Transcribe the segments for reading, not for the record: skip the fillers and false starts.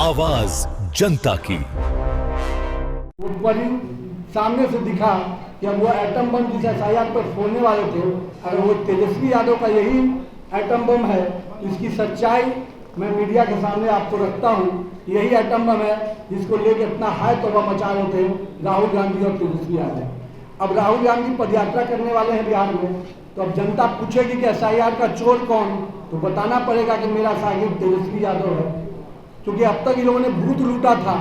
आवाज जनता की। ऊपर ही सामने से दिखा कि अब वो एटम बम जिस एसआईआर पर फोड़ने वाले थे, अगर वो तेजस्वी यादव का यही एटम बम है, इसकी सच्चाई मैं मीडिया के सामने आपको रखता हूँ। यही एटम बम है जिसको लेकर इतना हाय तौबा मचा रहे थे राहुल गांधी और तेजस्वी यादव। अब राहुल गांधी पदयात्रा करने वाले हैं बिहार में, तो अब जनता पूछेगी कि एसआईआर का चोर कौन, तो बताना पड़ेगा कि मेरा साहिब तेजस्वी यादव है, क्योंकि अब तक इन लोगों ने भूत लूटा था।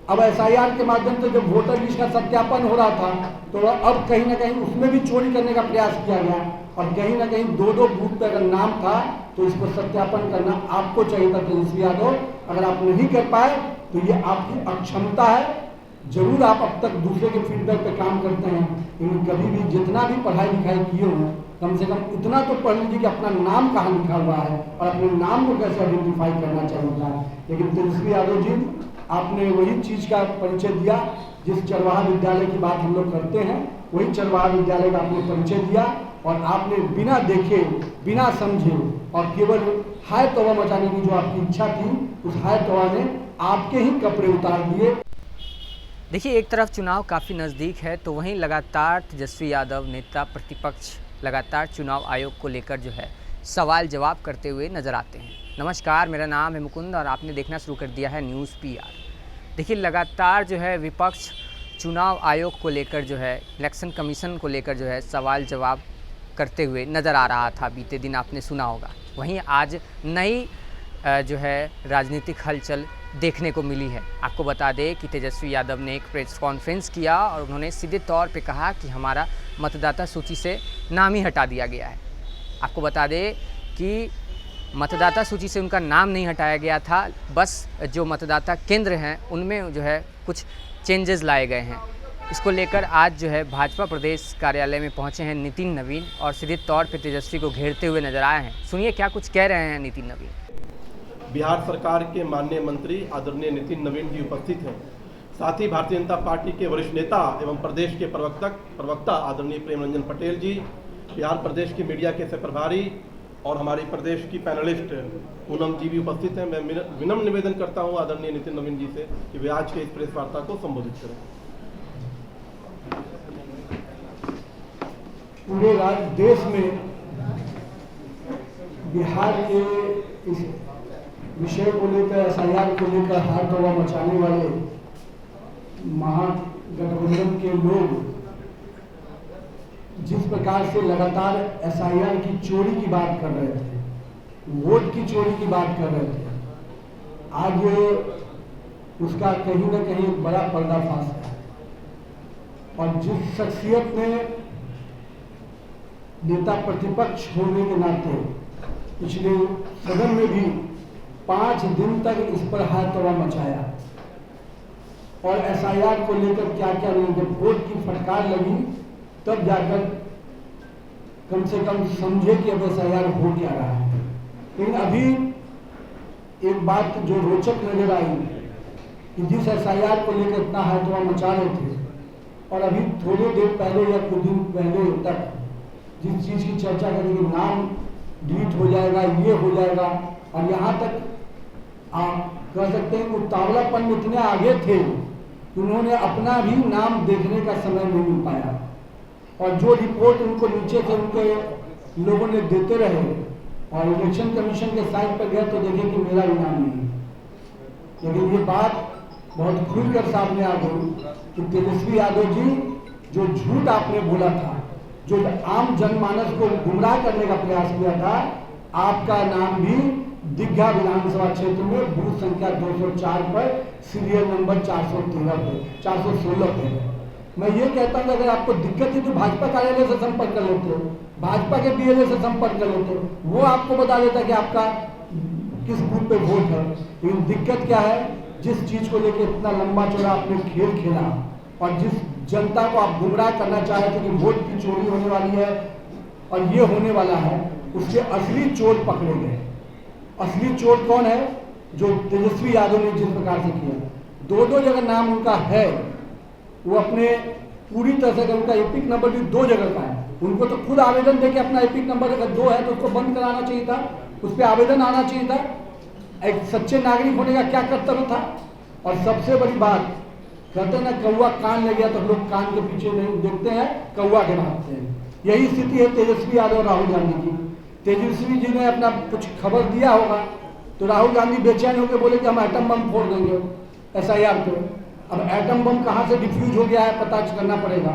अब एसआईआर के माध्यम से जब वोटर लिस्ट का सत्यापन हो रहा था, तो अब कहीं ना कहीं उसमें भी चोरी करने का प्रयास किया गया, और कहीं ना कहीं दो बूथ पर अगर नाम था तो इसको सत्यापन करना आपको चाहिए था तेजस्वी यादव। अगर आप नहीं कर पाए तो ये आपकी अक्षमता है। जरूर आप अब तक दूसरे के फीडबैक पे काम करते हैं, लेकिन कभी भी जितना भी पढ़ाई लिखाई किए हों, कम से कम इतना तो पढ़ लीजिए कि अपना नाम कहाँ लिखा हुआ है और अपने नाम को कैसे आइडेंटिफाई करना चाहिए। लेकिन तेजस्वी यादव जी, आपने वही चीज़ का परिचय दिया जिस चरवाहा विद्यालय की बात हम लोग करते हैं, वही चरवाहा विद्यालय का आपने परिचय दिया, और आपने बिना देखे बिना समझे और केवल हाय तौबा मचाने की जो आपकी इच्छा थी, उस हाय तौबा ने आपके ही कपड़े उतार दिए। देखिए, एक तरफ चुनाव काफ़ी नज़दीक है, तो वहीं लगातार तेजस्वी यादव नेता प्रतिपक्ष लगातार चुनाव आयोग को लेकर जो है सवाल जवाब करते हुए नज़र आते हैं। नमस्कार, मेरा नाम है मुकुंद और आपने देखना शुरू कर दिया है न्यूज़ PR। देखिए, लगातार जो है विपक्ष चुनाव आयोग को लेकर जो है इलेक्शन कमीशन को लेकर जो है सवाल जवाब करते हुए नज़र आ रहा था। बीते दिन आपने सुना होगा। वहीं आज नई जो है राजनीतिक हलचल देखने को मिली है। आपको बता दें कि तेजस्वी यादव ने एक प्रेस कॉन्फ्रेंस किया और उन्होंने सीधे तौर पे कहा कि हमारा मतदाता सूची से नाम ही हटा दिया गया है। आपको बता दें कि मतदाता सूची से उनका नाम नहीं हटाया गया था, बस जो मतदाता केंद्र हैं उनमें जो है कुछ चेंजेस लाए गए हैं। इसको लेकर आज जो है भाजपा प्रदेश कार्यालय में पहुंचे हैं नितिन नवीन और सीधे तौर पे तेजस्वी को घेरते हुए नजर आए हैं। सुनिए क्या कुछ कह रहे हैं नितिन नवीन। बिहार सरकार के माननीय मंत्री आदरणीय नितिन नवीन जी उपस्थित हैं। साथ ही भारतीय जनता पार्टी के वरिष्ठ नेता एवं प्रदेश के प्रवक्ता आदरणीय प्रेम रंजन पटेल जी, बिहार प्रदेश की मीडिया के प्रभारी और हमारी प्रदेश की पैनलिस्ट पूनम जी भी उपस्थित हैं। मैं विनम्र निवेदन करता हूं आदरणीय नितिन नवीन जी से कि वे आज के इस प्रेस वार्ता को संबोधित करें। पूरे देश में बिहार के इस विषय को लेकर, एसआईआर को लेकर हाथ तौबा मचाने वाले महागठबंधन के लोग जिस प्रकार से लगातार एसआईआर की चोरी की बात कर रहे थे, वोट की चोरी की बात कर रहे थे, आज उसका कहीं ना कहीं एक बड़ा पर्दाफाश है। और जिस शख्सियत ने नेता प्रतिपक्ष होने के नाते पिछले सदन में भी 5 दिन तक इस पर हाथ तौबा मचाया और एसआईआर को लेकर क्या क्या नहीं, जब वोट की फटकार लगी तब जाकर कम से कम समझे कि अब एसआईआर हो क्या रहा है। लेकिन अभी एक बात जो रोचक नजर आई कि जिस एसआईआर को लेकर इतना हाथ तौबा मचा रहे थे, और अभी थोड़ी देर पहले या कुछ दिन पहले तक जिस चीज़ की चर्चा करेंगे, नाम डिलीट हो जाएगा, ये हो जाएगा, और यहाँ तक आप कह सकते हैं कि उतावलापन में इतने आगे थे कि उन्होंने अपना भी नाम देखने का समय नहीं मिल पाया, और जो रिपोर्ट उनको नीचे से उनके लोगों ने देते रहे और इलेक्शन कमीशन के साइट पर गए तो देखे कि मेरा भी नाम नहीं। लेकिन ये बात बहुत खुलकर सामने आ गई कि तेजस्वी यादव जी, जो झूठ आपने बोला था, जो आम जनमानस को गुमराह करने का प्रयास किया था, आपका नाम भी दीघा विधानसभा क्षेत्र में बूथ संख्या 204 पर सीरियल नंबर 416 पे। मैं ये कहता हूँ कि अगर आपको दिक्कत है तो भाजपा कार्यालय से संपर्क कर लेते हो, भाजपा के BLA से संपर्क कर लेते हो, वो आपको बता देता कि आपका किस बूथ पे वोट है। लेकिन दिक्कत क्या है, जिस चीज को लेकर इतना लंबा चौड़ा आपने खेल खेला और जिस जनता को आप गुमराह करना चाहे थे कि वोट की चोरी होने वाली है और ये होने वाला है, उसके असली चोर पकड़े गए। असली चोर कौन है? जो तेजस्वी यादव ने जिस प्रकार से किया, दो जगह नाम उनका है, वो अपने पूरी तरह से, उनका एपिक नंबर भी 2 जगह का है। उनको तो खुद आवेदन देके अपना एपिक नंबर अगर 2 है तो उसको बंद कराना चाहिए था, उस पर आवेदन आना चाहिए था। एक सच्चे नागरिक होने का क्या कर्तव्य था। और सबसे बड़ी बात, कहते हैं ना कौवा कान ले गया तो लोग कान के पीछे नहीं देखते हैं, कौवा के भागते हैं। यही स्थिति है तेजस्वी यादव और राहुल गांधी की। तेजस्वी जी ने अपना कुछ खबर दिया होगा तो राहुल गांधी बेचैन होकर बोले कि हम एटम बम फोड़ देंगे SIR पे। अब एटम बम कहाँ से डिफ्यूज हो गया है पता करना पड़ेगा।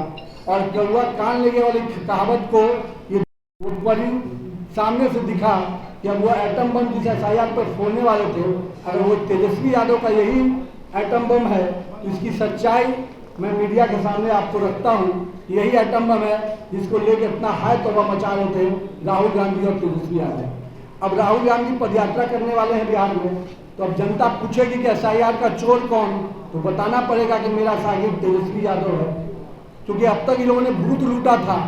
और कौवा कान ले गया वाली कहावत को ये ऊपर ही सामने से दिखा कि अब वो एटम बम जिस SIR पर फोड़ने वाले थे, अगर वो तेजस्वी यादव का यही एटम बम है तो इसकी सच्चाई मैं मीडिया के सामने आपको रखता हूँ। यही एटम बम है जिसको लेकर इतना हाय तौबा मचा रहे थे राहुल गांधी और तेजस्वी यादव। अब राहुल गांधी पदयात्रा करने वाले हैं बिहार में, तो अब जनता पूछेगी कि SIR का चोर कौन, तो बताना पड़ेगा कि मेरा शागिर्द तेजस्वी यादव है। क्योंकि अब तक इन लोगों ने बूथ लूटा था,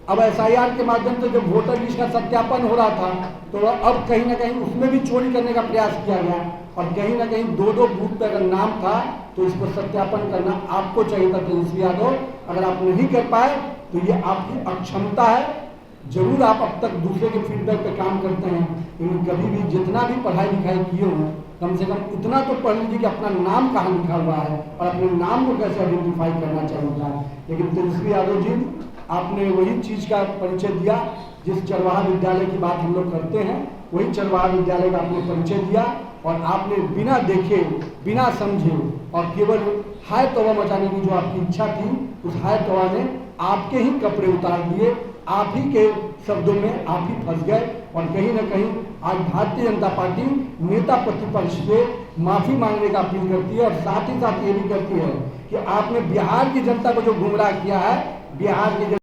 अब SIR के माध्यम से जब वोटर लिस्ट का सत्यापन हो रहा था तो अब कहीं ना कहीं उसमें भी चोरी करने का प्रयास किया गया। और कहीं ना कहीं दो बूथ पर अगर नाम था तो इस पर सत्यापन करना आपको चाहिए था तेजस्वी यादव। अगर आप नहीं कर पाए तो ये आपकी अक्षमता है। जरूर आप अब तक दूसरे के फीडबैक पे काम करते हैं, लेकिन कभी भी जितना भी पढ़ाई लिखाई किए हों कम से कम इतना तो पढ़ लीजिए कि अपना नाम कहाँ लिखा हुआ है और अपने नाम को कैसे आइडेंटिफाई करना चाहिए। लेकिन तेजस्वी यादव जी, आपने वही चीज़ का परिचय दिया जिस चरवाहा विद्यालय की बात हम लोग करते हैं, वही चरवाहा विद्यालय का आपने परिचय दिया। और आपने बिना देखे बिना समझे और केवल हाय तौबा मचाने की जो आपकी इच्छा थी, उस हाय तौबा ने आपके ही कपड़े उतार दिए, आप ही के शब्दों में आप ही फंस गए। और कहीं ना कहीं आज भारतीय जनता पार्टी नेता प्रतिपक्ष से माफ़ी मांगने का अपील करती है और साथ ही साथ ये भी करती है कि आपने बिहार की जनता को जो गुमराह किया है, बिहार की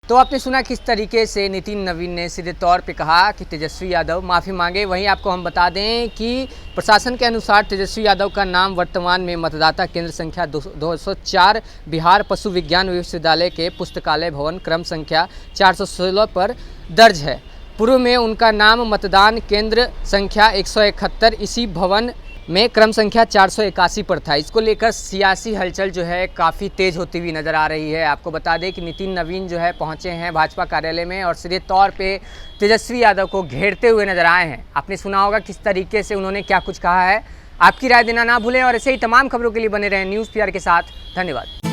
तो आपने सुना किस तरीके से नितिन नवीन ने सीधे तौर पे कहा कि तेजस्वी यादव माफ़ी मांगे। वहीं आपको हम बता दें कि प्रशासन के अनुसार तेजस्वी यादव का नाम वर्तमान में मतदाता केंद्र संख्या 204 बिहार पशु विज्ञान विश्वविद्यालय के पुस्तकालय भवन क्रम संख्या 416 पर दर्ज है। पूर्व में उनका नाम मतदान केंद्र संख्या 171 इसी भवन में क्रम संख्या 481 पर था। इसको लेकर सियासी हलचल जो है काफ़ी तेज़ होती हुई नज़र आ रही है। आपको बता दें कि नितिन नवीन जो है पहुंचे हैं भाजपा कार्यालय में और सीधे तौर पे तेजस्वी यादव को घेरते हुए नज़र आए हैं। आपने सुना होगा किस तरीके से उन्होंने क्या कुछ कहा है। आपकी राय देना ना भूलें और ऐसे ही तमाम खबरों के लिए बने रहें न्यूज़ PR के साथ। धन्यवाद।